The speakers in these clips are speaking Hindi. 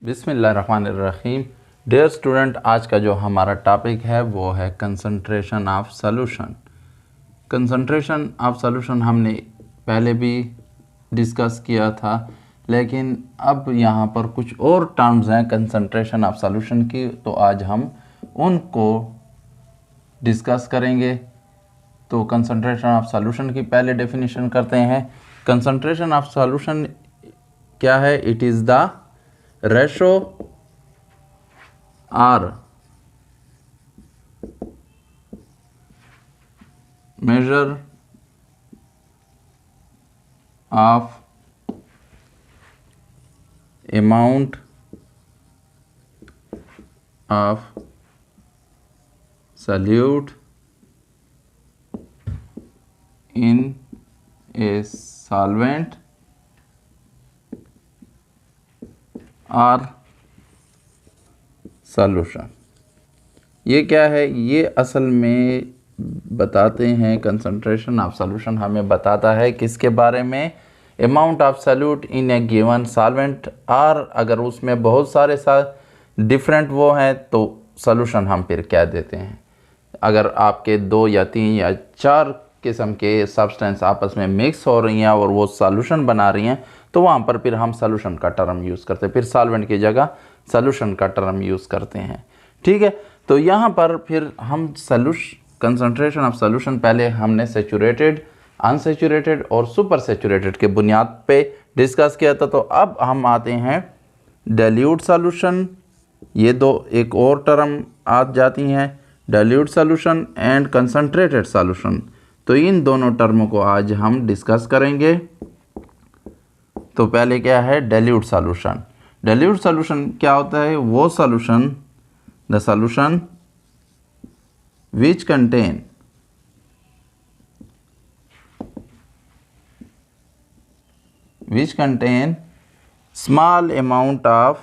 बिस्मिल्लाहिर्रहमानिर्रहीम। डियर स्टूडेंट, आज का जो हमारा टॉपिक है वो है concentration of solution. Concentration of solution हमने पहले भी डिस्कस किया था, लेकिन अब यहाँ पर कुछ और टर्म्स हैं कंसंट्रेशन ऑफ सॉल्यूशन की, तो आज हम उनको डिस्कस करेंगे। तो कंसंट्रेशन ऑफ सॉल्यूशन की पहले डेफिनेशन करते हैं। कंसंट्रेशन ऑफ सॉल्यूशन क्या है? It is the ratio or measure of amount of solute in a solvent or solution. ये क्या है? ये असल में बताते हैं, कंसंट्रेशन ऑफ सॉल्यूशन हमें बताता है किसके बारे में? Amount of solute in A given solvent, और अगर उसमें बहुत सारे डिफरेंट वो हैं तो सॉल्यूशन हम फिर क्या देते हैं। अगर आपके 2 या 3 या 4 किस्म के सब्सटेंस आपस में मिक्स हो रही हैं और वो सॉल्यूशन बना रही हैं, तो वहाँ पर फिर हम सॉल्यूशन का टर्म यूज़ करते हैं, फिर सॉल्वेंट की जगह सॉल्यूशन का टर्म यूज़ करते हैं। ठीक है, तो यहाँ पर फिर हम कंसंट्रेशन ऑफ सॉल्यूशन पहले हमने सैचुरेटेड, अनसैचुरेटेड और सुपर सैचुरेटेड के बुनियाद पे डिस्कस किया था। तो अब हम आते हैं डाइल्यूट सॉल्यूशन। ये दो एक और टर्म आ जाती हैं, dilute solution and concentrated solution. तो इन दोनों टर्मों को आज हम डिस्कस करेंगे। तो पहले क्या है? Dilute solution. डाइल्यूट सॉल्यूशन क्या होता है? वो solution, the solution which contain small amount of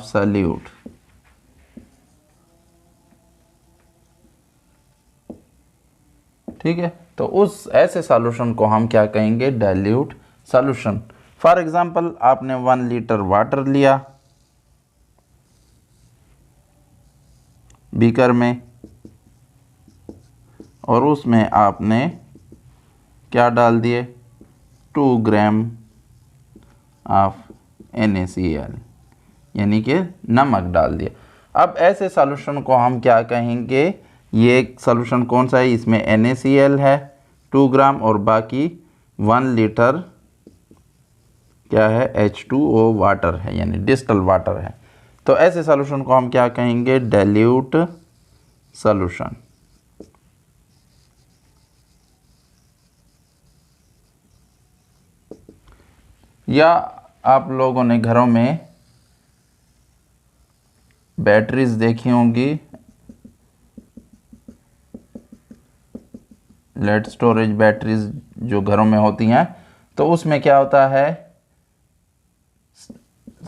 solute। ठीक है, तो उस ऐसे सॉल्यूशन को हम क्या कहेंगे? Dilute solution. फॉर एग्जांपल, आपने 1 लीटर वाटर लिया बीकर में, और उसमें आपने क्या डाल दिए? 2 ग्राम ऑफ NaCl, यानी कि नमक डाल दिया। अब ऐसे सॉल्यूशन को हम क्या कहेंगे? ये सॉल्यूशन कौन सा है? इसमें NaCl है 2 ग्राम, और बाकी 1 लीटर क्या है? H2O वाटर है, यानी डिस्टल वाटर है। तो ऐसे सॉल्यूशन को हम क्या कहेंगे? Dilute solution. या आप लोगों ने घरों में बैटरीज देखी होंगी, लेड स्टोरेज बैटरीज जो घरों में होती हैं, तो उसमें क्या होता है?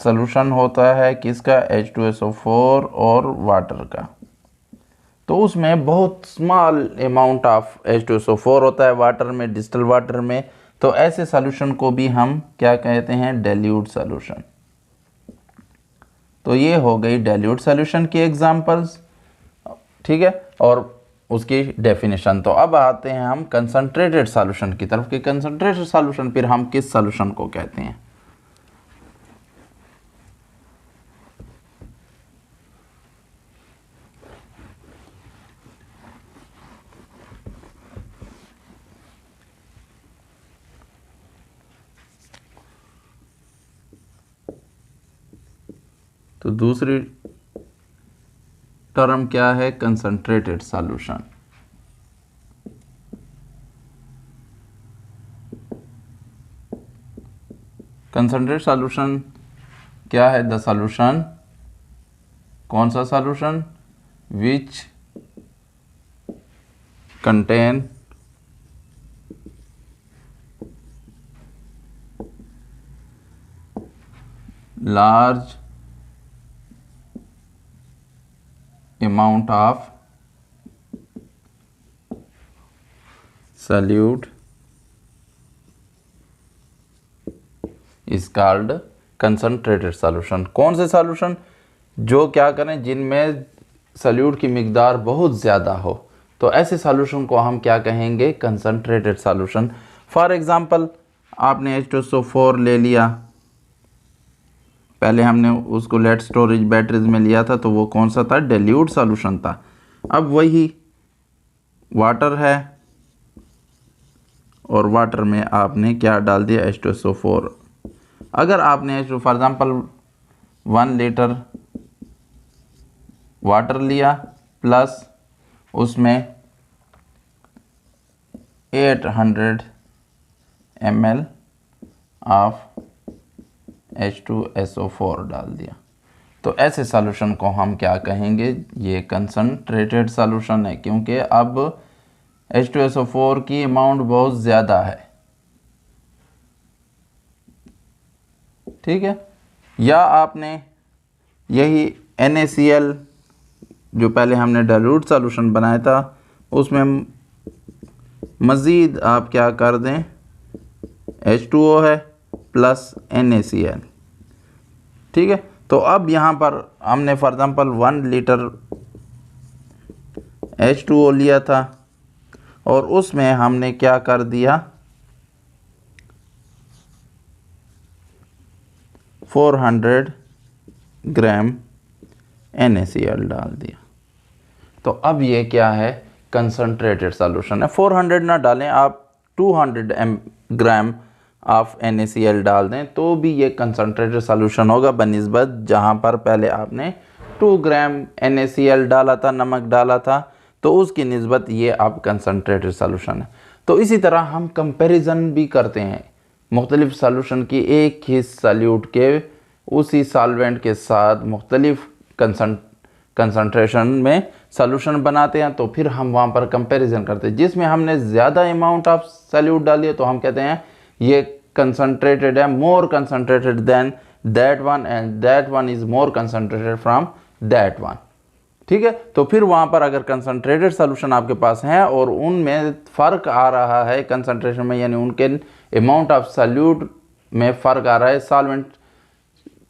सॉल्यूशन होता है किसका? H2SO4 और वाटर का। तो उसमें बहुत स्मॉल अमाउंट ऑफ H2SO4 होता है वाटर में, डिस्टल वाटर में। तो ऐसे सॉल्यूशन को भी हम क्या कहते हैं? Dilute solution. तो ये हो गई डाइल्यूट सॉल्यूशन की एग्जांपल्स। ठीक है, और उसकी डेफिनेशन। तो अब आते हैं हम कंसंट्रेटेड सॉल्यूशन की तरफ कि कंसंट्रेटेड सॉल्यूशन फिर हम किस सॉल्यूशन को कहते हैं। तो दूसरी टर्म क्या है? Concentrated solution. कंसंट्रेटेड सॉल्यूशन क्या है? द सॉल्यूशन, कौन सा solution? Which contain large amount of solute is called concentrated solution. कौन से सॉल्यूशन? जो क्या करें, जिनमें सल्यूट की मिकदार बहुत ज़्यादा हो, तो ऐसे सॉल्यूशन को हम क्या कहेंगे? Concentrated solution. फॉर एग्जांपल आपने H2SO4 ले लिया, पहले हमने उसको लेड स्टोरेज बैटरीज में लिया था, तो वो कौन सा था? डाइल्यूट सॉल्यूशन था। अब वही वाटर है और वाटर में आपने क्या डाल दिया? H2SO4। अगर आपने फॉर एग्जांपल 1 लीटर वाटर लिया प्लस उसमें 800 ml ऑफ H2SO4 डाल दिया, तो ऐसे सॉल्यूशन को हम क्या कहेंगे? ये कंसंट्रेटेड सॉल्यूशन है, क्योंकि अब H2SO4 की अमाउंट बहुत ज़्यादा है। ठीक है। या आपने यही NaCl जो पहले हमने डाइल्यूट सॉल्यूशन बनाया था, उसमें मज़ीद आप क्या कर दें? H2O है प्लस NaCl। ठीक है। तो अब यहाँ पर हमने फॉर एग्जांपल 1 लीटर H2O लिया था और उसमें हमने क्या कर दिया? 400 ग्राम NaCl डाल दिया। तो अब ये क्या है? कंसंट्रेटेड सॉल्यूशन है। 400 ना डालें आप, 200 ग्राम ऑफ NaCl डाल दें तो भी ये कंसंट्रेटेड सॉल्यूशन होगा, बनिस्बत जहाँ पर पहले आपने 2 ग्राम NaCl डाला था, नमक डाला था, तो उसकी निस्बत ये अब कंसंट्रेटेड सॉल्यूशन है। तो इसी तरह हम कंपैरिजन भी करते हैं मुख्तलिफ सॉल्यूशन की, एक ही सॉल्यूट के उसी सॉल्वेंट के साथ मुख्तलिफ कंसंट्रेशन में सॉल्यूशन बनाते हैं, तो फिर हम वहाँ पर कंपैरिजन करते हैं। जिसमें हमने ज़्यादा अमाउंट ऑफ सॉल्यूट डाली है तो हम कहते हैं ये कंसंट्रेटेड है, more concentrated than that one, and that one is more concentrated from that one. ठीक है। तो फिर वहाँ पर अगर कंसंट्रेटेड सॉल्यूशन आपके पास हैं और उनमें फ़र्क आ रहा है कंसंट्रेशन में, यानी उनके अमाउंट ऑफ सॉल्यूट में फ़र्क आ रहा है, सॉल्वेंट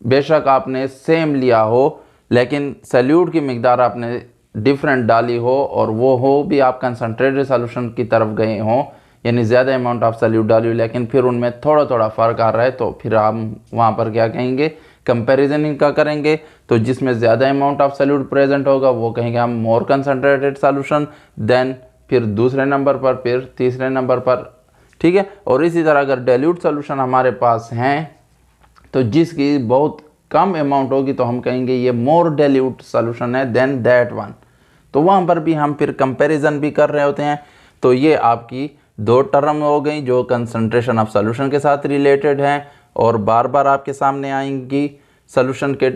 बेशक आपने सेम लिया हो लेकिन सॉल्यूट की मिकदार आपने डिफरेंट डाली हो और वो हो भी आप कंसंट्रेटेड सॉल्यूशन की तरफ गए हों, यानी ज़्यादा अमाउंट ऑफ सॉल्यूट डाली हो लेकिन फिर उनमें थोड़ा थोड़ा फ़र्क आ रहा है, तो फिर हम वहाँ पर क्या कहेंगे? कंपैरिजन का करेंगे। तो जिसमें ज़्यादा अमाउंट ऑफ सॉल्यूट प्रेजेंट होगा वो कहेंगे हम मोर कंसंट्रेटेड सॉल्यूशन, देन फिर दूसरे नंबर पर, फिर तीसरे नंबर पर। ठीक है। और इसी तरह अगर डाइल्यूट सॉल्यूशन हमारे पास हैं तो जिसकी बहुत कम अमाउंट होगी तो हम कहेंगे ये मोर डाइल्यूट सॉल्यूशन है देन दैट वन। तो वहाँ पर भी हम फिर कंपैरिजन भी कर रहे होते हैं। तो ये आपकी 2 टर्म हो गई जो कंसंट्रेशन ऑफ सॉल्यूशन के साथ रिलेटेड हैं और बार बार आपके सामने आएंगी सॉल्यूशन के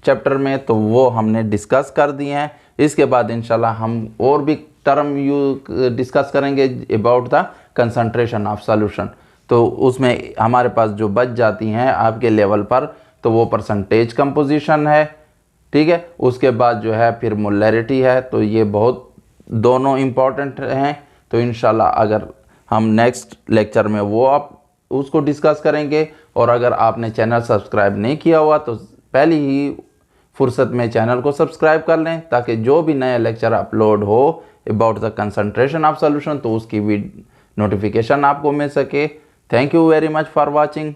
चैप्टर में, तो वो हमने डिस्कस कर दिए हैं। इसके बाद इंशाल्लाह हम और भी टर्म डिस्कस करेंगे about the concentration of solution. तो उसमें हमारे पास जो बच जाती हैं आपके लेवल पर, तो वो परसेंटेज कंपोजिशन है। ठीक है। उसके बाद जो है फिर मोलैरिटी है। तो ये बहुत दोनों इम्पॉर्टेंट हैं। तो इंशाल्लाह अगर हम नेक्स्ट लेक्चर में वो आप उसको डिस्कस करेंगे। और अगर आपने चैनल सब्सक्राइब नहीं किया हुआ तो पहली ही फुर्सत में चैनल को सब्सक्राइब कर लें, ताकि जो भी नया लेक्चर अपलोड हो about the concentration of solution तो उसकी भी नोटिफिकेशन आपको मिल सके। Thank you very much for watching.